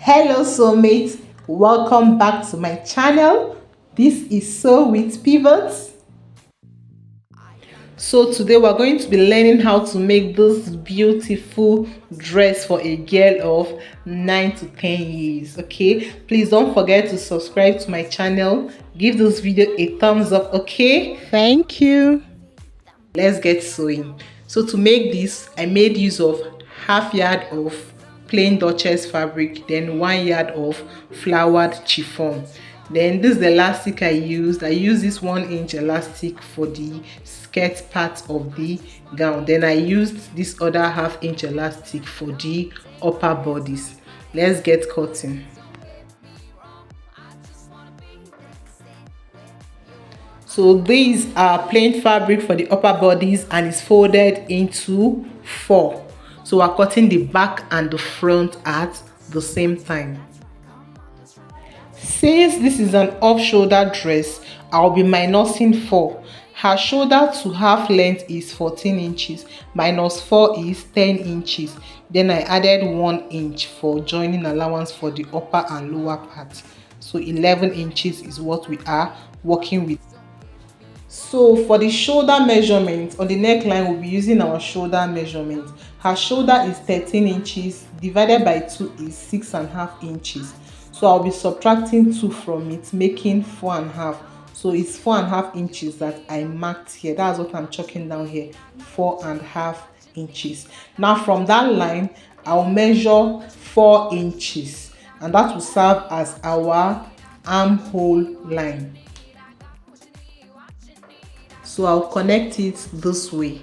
Hello soulmates, welcome back to my channel. This is Sew with Pivots. So today we're going to be learning how to make this beautiful dress for a girl of 9 to 10 years. Okay, please don't forget to subscribe to my channel, give this video a thumbs up. Okay, thank you. Let's get sewing. So to make this, I made use of half yard of plain Duchess fabric, then 1 yard of flowered chiffon. Then this is the elastic I used. I used this 1-inch elastic for the skirt part of the gown. Then I used this other 1/2-inch elastic for the upper bodice. Let's get cutting. So these are plain fabric for the upper bodies and it's folded into 4. So we're cutting the back and the front at the same time. Since this is an off-shoulder dress, I'll be minusing 4. Her shoulder to half length is 14 inches, minus 4 is 10 inches. Then I added 1 inch for joining allowance for the upper and lower part. So 11 inches is what we are working with. So for the shoulder measurement, on the neckline we'll be using our shoulder measurement. Her shoulder is 13 inches, divided by 2 is 6.5 inches. So I'll be subtracting 2 from it, making 4.5. So it's 4.5 inches that I marked here. That's what I'm chalking down here, 4.5 inches. Now from that line, I'll measure 4 inches, and that will serve as our armhole line. So I'll connect it this way.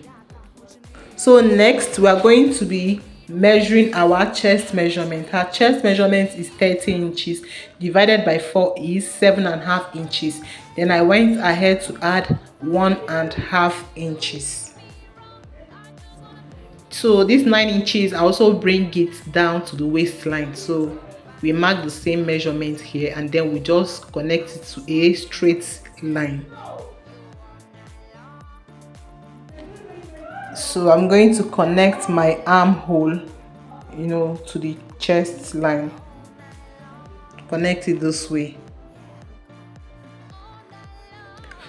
So next we are going to be measuring our chest measurement. Her chest measurement is 30 inches, divided by 4 is 7.5 inches. Then I went ahead to add 1.5 inches. So this 9 inches, I also bring it down to the waistline. So we mark the same measurement here and then we just connect it to a straight line. So I'm going to connect my armhole, to the chest line. Connect it this way.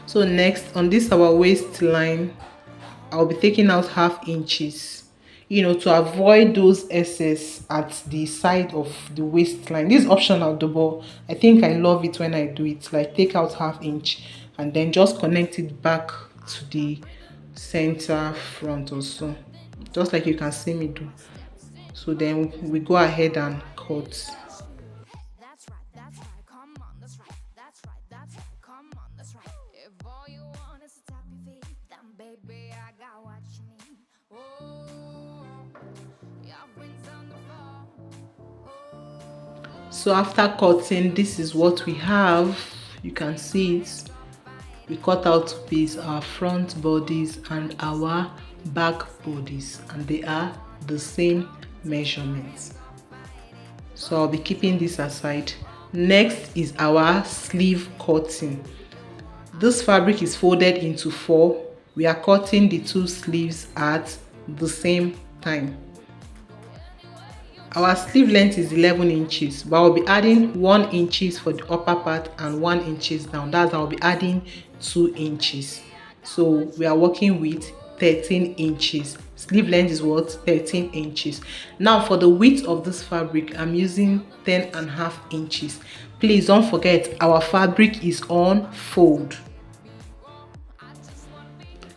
So next, on this our waistline, I'll be taking out 0.5 inches, to avoid those excess at the side of the waistline. This is optional though, but I think I love it when I do it. Like take out 0.5 inch and then just connect it back to the center front also, just like you can see me do. So then we go ahead and cut. So after cutting, this is what we have. You can see it. We cut out to piece our front bodies and our back bodies, and they are the same measurements. So I'll be keeping this aside. Next is our sleeve cutting. This fabric is folded into 4. We are cutting the 2 sleeves at the same time. Our sleeve length is 11 inches, but I'll be adding 1 inches for the upper part and 1 inches down. That's I'll be adding 2 inches. So we are working with 13 inches. Sleeve length is what? 13 inches. Now for the width of this fabric, I'm using 10.5 inches. Please don't forget our fabric is on fold.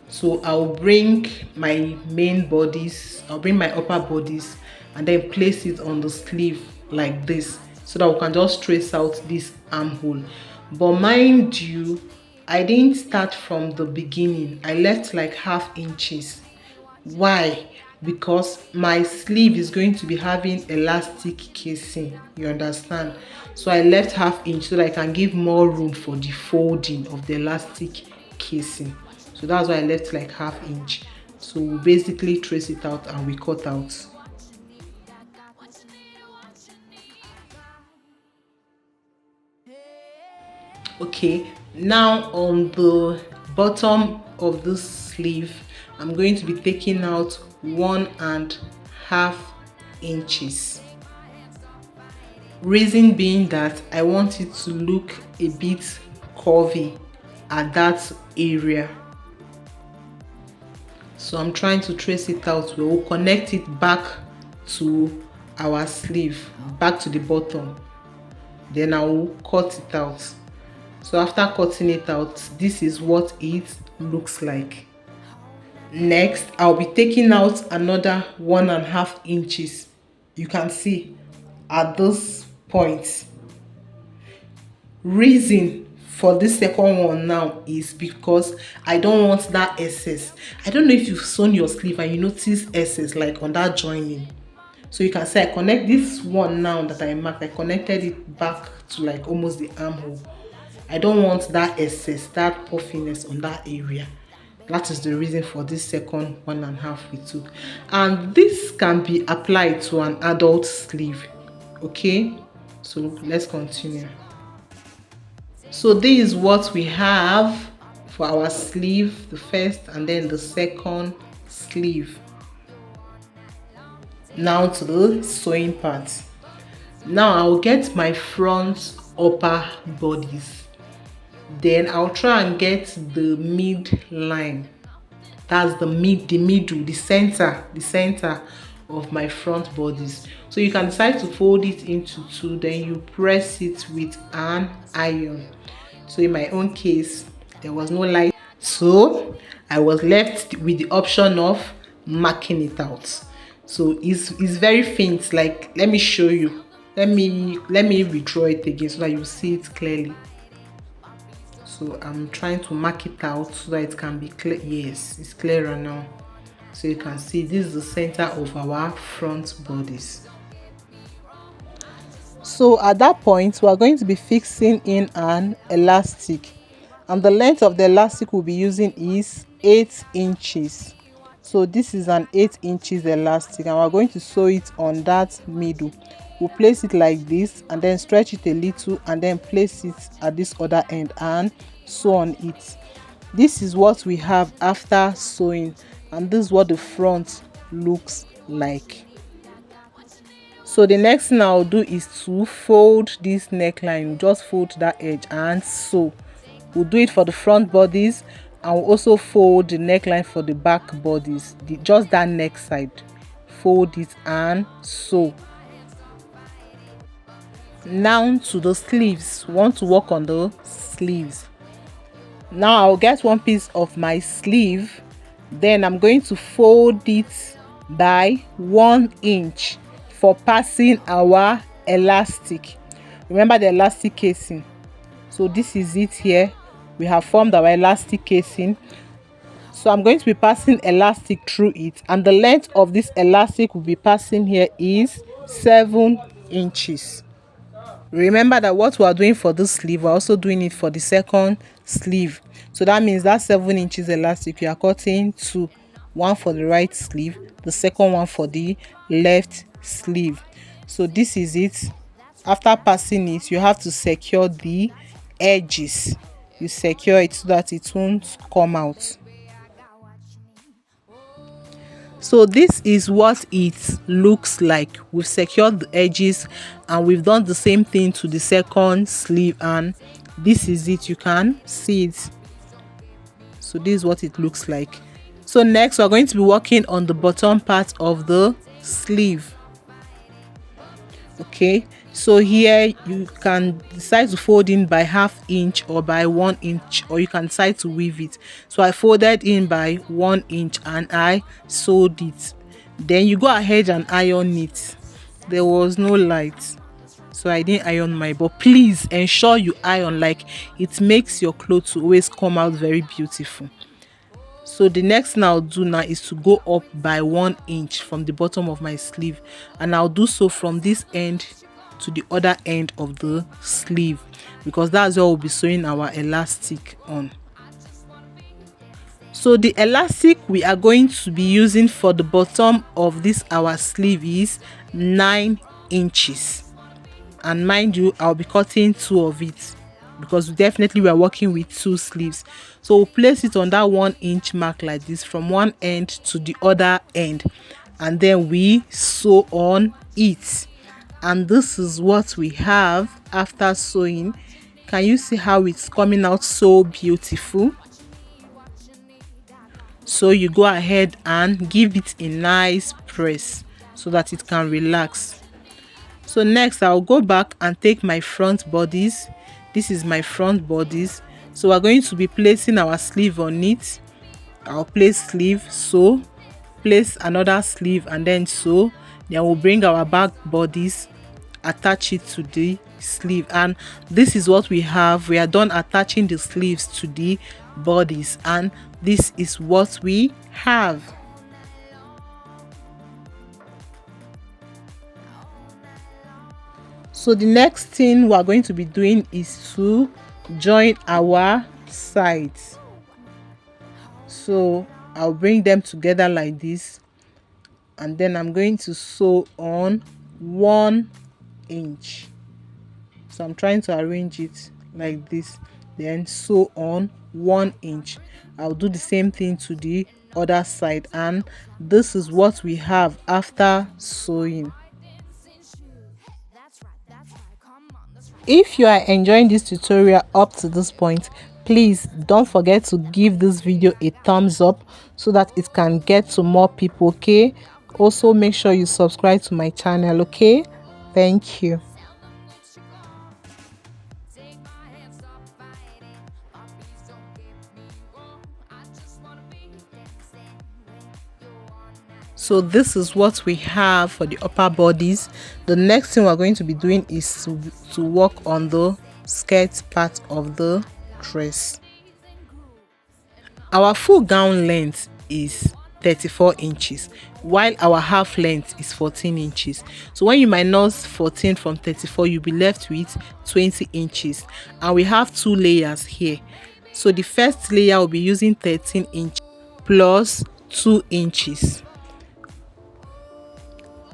So I'll bring my main bodice, I'll bring my upper bodice and then place it on the sleeve like this, so that we can just trace out this armhole. But mind you, I didn't start from the beginning. I left like 0.5 inches. Why? Because my sleeve is going to be having elastic casing, you understand? So I left 0.5 inch so that I can give more room for the folding of the elastic casing. So that's why I left like 0.5 inch. So we basically trace it out and we cut out. Okay, now on the bottom of this sleeve, I'm going to be taking out 1.5 inches. Reason being that I want it to look a bit curvy at that area. So I'm trying to trace it out. We will connect it back to our sleeve, back to the bottom. Then I will cut it out. So after cutting it out, this is what it looks like. Next, I'll be taking out another 1.5 inches. You can see at this point. Reason for this second one now is because I don't want that excess. I don't know if you've sewn your sleeve and you notice excess like on that joining. So you can say I connect this one now that I marked, I connected it back to like almost the armhole. I don't want that excess, that puffiness on that area. That is the reason for this second 1.5 we took. And this can be applied to an adult sleeve. Okay, so let's continue. So this is what we have for our sleeve, the first and then the second sleeve. Now to the sewing part. Now I'll get my front upper bodice. Then I'll try and get the midline. That's the middle, the center of my front bodice. So you can decide to fold it into two, then you press it with an iron. So in my own case, there was no light, so I was left with the option of marking it out. So it's very faint. Like, let me show you. Let me redraw it again so that you see it clearly. So I'm trying to mark it out so that it can be clear. Yes, it's clearer now. So you can see this is the center of our front bodice. So at that point, we are going to be fixing in an elastic, and the length of the elastic we'll be using is 8 inches. So this is an 8 inches elastic, and we're going to sew it on that middle. We'll place it like this and then stretch it a little and then place it at this other end and sew on it. This is what we have after sewing, and this is what the front looks like. So the next thing I'll do is to fold this neckline. We'll just fold that edge and sew. We'll do it for the front bodies, and we'll also fold the neckline for the back bodies, just that neck side. Fold it and sew. Now to the sleeves. We want to work on the sleeves. Now I'll get one piece of my sleeve, then I'm going to fold it by 1 inch for passing our elastic. Remember the elastic casing. So this is it here. We have formed our elastic casing. So I'm going to be passing elastic through it, and the length of this elastic will be passing here is 7 inches. Remember that what we are doing for this sleeve, we're also doing it for the second sleeve. So that means that 7 inches elastic, we are cutting two, one for the right sleeve, the second one for the left sleeve. So this is it. After passing it, you have to secure the edges. You secure it so that it won't come out. So this is what it looks like. We've secured the edges and we've done the same thing to the second sleeve, and this is it. You can see it. So this is what it looks like. So next we're going to be working on the bottom part of the sleeve. Okay, so here you can decide to fold in by 1/2 inch or by 1 inch, or you can decide to weave it. So I folded in by 1 inch and I sewed it. Then you go ahead and iron it. There was no light, so I didn't iron mine, but please ensure you iron. Like, it makes your clothes always come out very beautiful. So the next thing I'll do now is to go up by 1 inch from the bottom of my sleeve, and I'll do so from this end to the other end of the sleeve, because that's where we'll be sewing our elastic on. So the elastic we are going to be using for the bottom of this our sleeve is 9 inches, and mind you, I'll be cutting 2 of it because definitely we are working with 2 sleeves. So we'll place it on that 1 inch mark like this from one end to the other end, and then we sew on it. And this is what we have after sewing. Can you see how it's coming out so beautiful? So you go ahead and give it a nice press so that it can relax. So next I'll go back and take my front bodice. This is my front bodice. So we're going to be placing our sleeve on it. I'll place sleeve, sew, place another sleeve, and then sew. Then we'll bring our back bodice, attach it to the sleeve, and this is what we have. We are done attaching the sleeves to the bodice, and this is what we have. So the next thing we are going to be doing is to join our sides. So I'll bring them together like this, and then I'm going to sew on 1 inch. So I'm trying to arrange it like this, then sew on 1 inch. I'll do the same thing to the other side, and this is what we have after sewing. If you are enjoying this tutorial up to this point, please don't forget to give this video a thumbs up so that it can get to more people, okay? Also make sure you subscribe to my channel, okay? Thank you. So this is what we have for the upper bodies. The next thing we're going to be doing is to work on the skirt part of the dress. Our full gown length is 34 inches, while our half length is 14 inches. So when you minus 14 from 34, you'll be left with 20 inches. And we have 2 layers here. So the first layer will be using 13 inches plus 2 inches.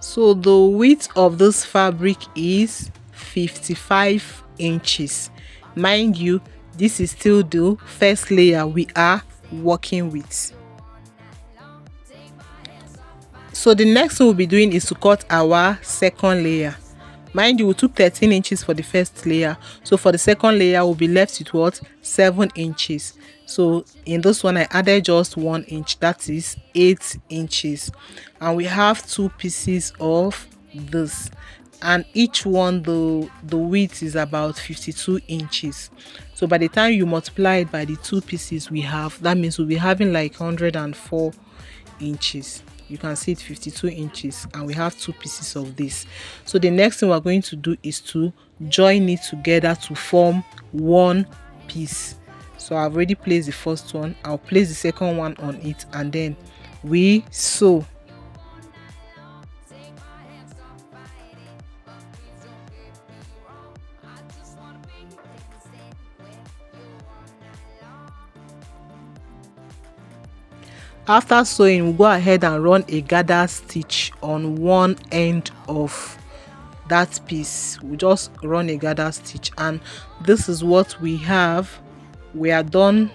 So the width of this fabric is 55 inches. Mind you, this is still the first layer we are working with. So the next thing we'll be doing is to cut our second layer. Mind you, we took 13 inches for the first layer. So for the second layer, we'll be left with what? 7 inches. So in this one, I added just 1 inch, that is 8 inches. And we have 2 pieces of this. And each one, the width is about 52 inches. So by the time you multiply it by the 2 pieces we have, that means we'll be having like 104 inches. You can see it 52 inches, and we have 2 pieces of this. So the next thing we're going to do is to join it together to form one piece. So I've already placed the first one. I'll place the second one on it, and then we sew. After sewing, we'll go ahead and run a gather stitch on one end of that piece. We just run a gather stitch, and this is what we have. We are done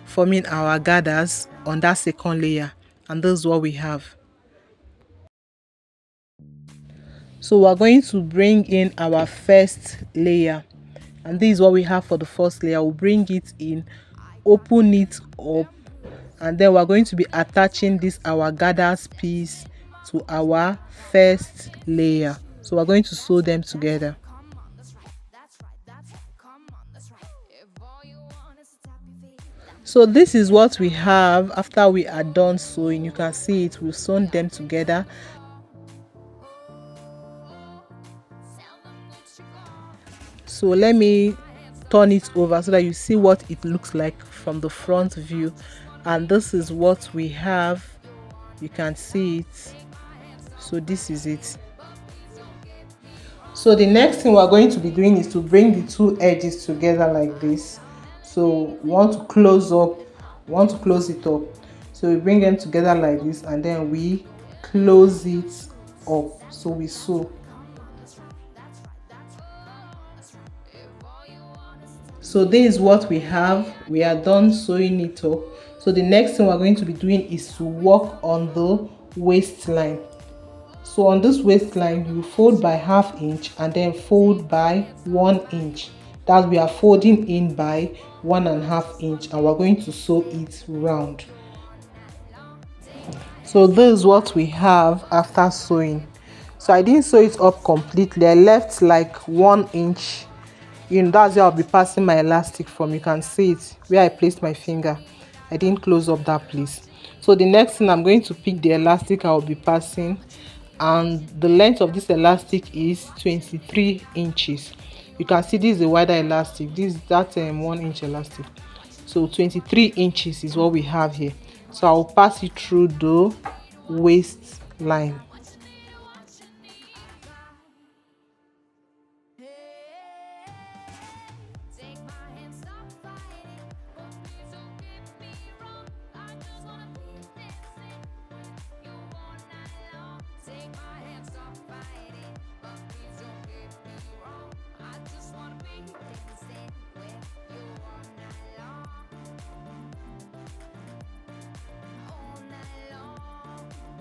forming our gathers on that second layer, and this is what we have. So we're going to bring in our first layer, and this is what we have for the first layer. We'll bring it in, open it up, and then we're going to be attaching this our gathers piece to our first layer. So we're going to sew them together. So this is what we have after we are done sewing. You can see it, we've sewn them together. So let me turn it over so that you see what it looks like from the front view. And this is what we have. You can see it. So this is it. So the next thing we're going to be doing is to bring the 2 edges together like this. So we want to close it up. So we bring them together like this, and then we close it up. So we sew. So this is what we have. We are done sewing it up. So the next thing we're going to be doing is to work on the waistline. So on this waistline, you fold by ½ inch and then fold by 1 inch. That we are folding in by 1.5 inch, and we're going to sew it round. So this is what we have after sewing. So I didn't sew it up completely. I left like 1 inch. That's where I'll be passing my elastic from. You can see it where I placed my finger. I didn't close up that place. So the next thing, I'm going to pick the elastic I will be passing, and the length of this elastic is 23 inches. You can see this is a wider elastic. This is that 1 inch elastic. So 23 inches is what we have here. So I'll pass it through the waistline.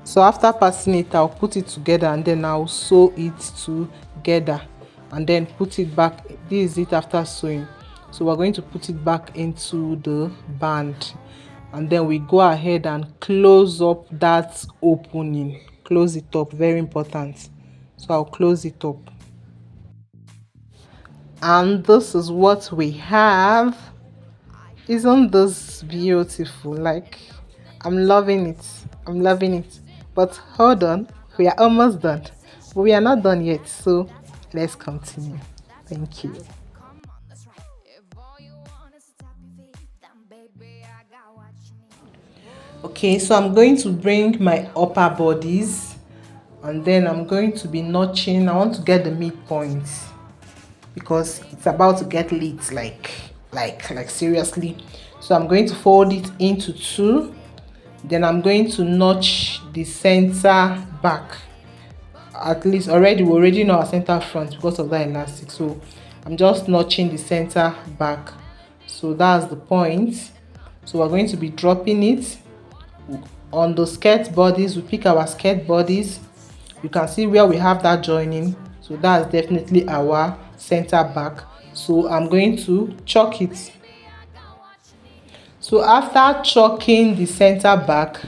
So after passing it, I'll put it together and then I'll sew it together and then put it back. This is it after sewing. So we're going to put it back into the band, and then we go ahead and close up that opening. Close it up, very important. So I'll close it up. And this is what we have. Isn't this beautiful? Like, I'm loving it. I'm loving it. But hold on, we are almost done. But we are not done yet, so let's continue. Thank you. Okay, so I'm going to bring my upper bodies, and then I'm going to be notching. I want to get the midpoint because it's about to get lit, like seriously. So I'm going to fold it into two. Then I'm going to notch the center back. At least we already know our center front because of that elastic. So I'm just notching the center back. So that's the point. So we're going to be dropping it on the skirt bodies. We pick our skirt bodies. You can see where we have that joining. So that's definitely our center back. So I'm going to chalk it. So after chalking the center back,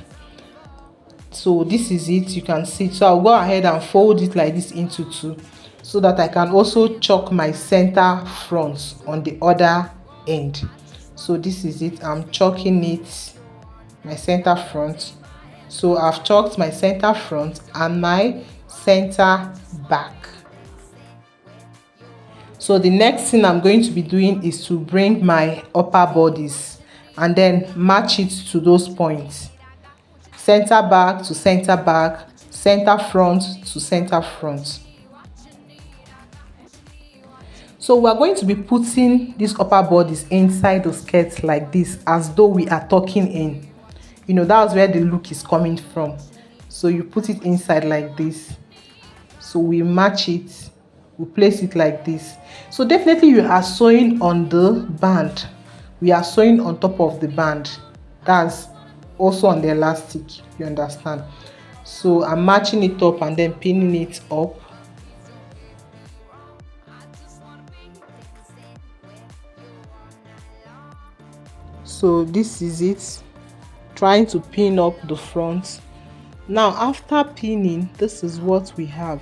so this is it, you can see. So I'll go ahead and fold it like this into two, so that I can also chalk my center front on the other end. So this is it, I'm chalking it, my center front. So I've chalked my center front and my center back. So the next thing I'm going to be doing is to bring my upper bodies and then match it to those points. Center back to center back, center front to center front. So we are going to be putting these upper bodies inside the skirt like this, as though we are tucking in. That's where the look is coming from. So you put it inside like this. So we match it, we place it like this. So definitely you are sewing on the band. We are sewing on top of the band. That's also on the elastic, you understand. So I'm matching it up and then pinning it up. So this is it, trying to pin up the front. Now after pinning, this is what we have.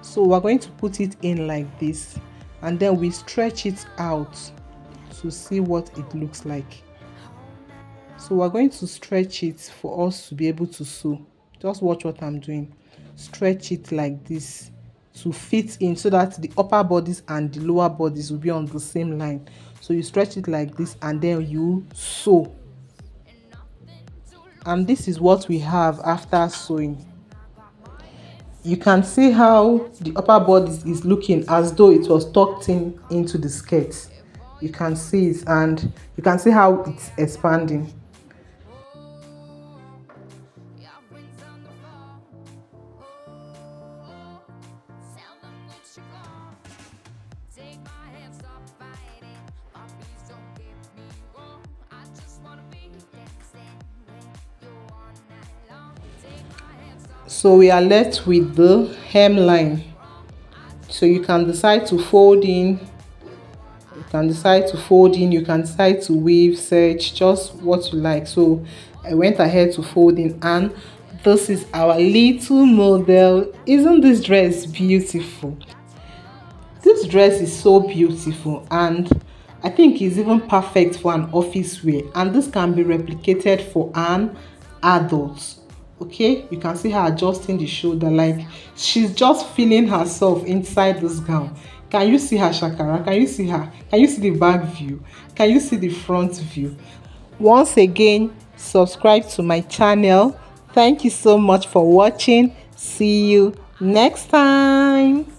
So we're going to put it in like this, and then we stretch it out to see what it looks like. So we're going to stretch it for us to be able to sew. Just watch what I'm doing. Stretch it like this to fit in, so that the upper bodies and the lower bodies will be on the same line. So you stretch it like this and then you sew. And this is what we have after sewing. You can see how the upper body is looking as though it was tucked in into the skirt. You can see it, and you can see how it's expanding. So we are left with the hemline. So you can decide to fold in, you can decide to weave, search, just what you like. So I went ahead to fold in, and this is our little model. Isn't this dress beautiful? This dress is so beautiful, and I think it's even perfect for an office wear, and this can be replicated for an adult. Okay, you can see her adjusting the shoulder like she's just feeling herself inside this gown. Can you see her shakara? Can you see her? Can you see the back view? Can you see the front view? Once again, subscribe to my channel. Thank you so much for watching. See you next time.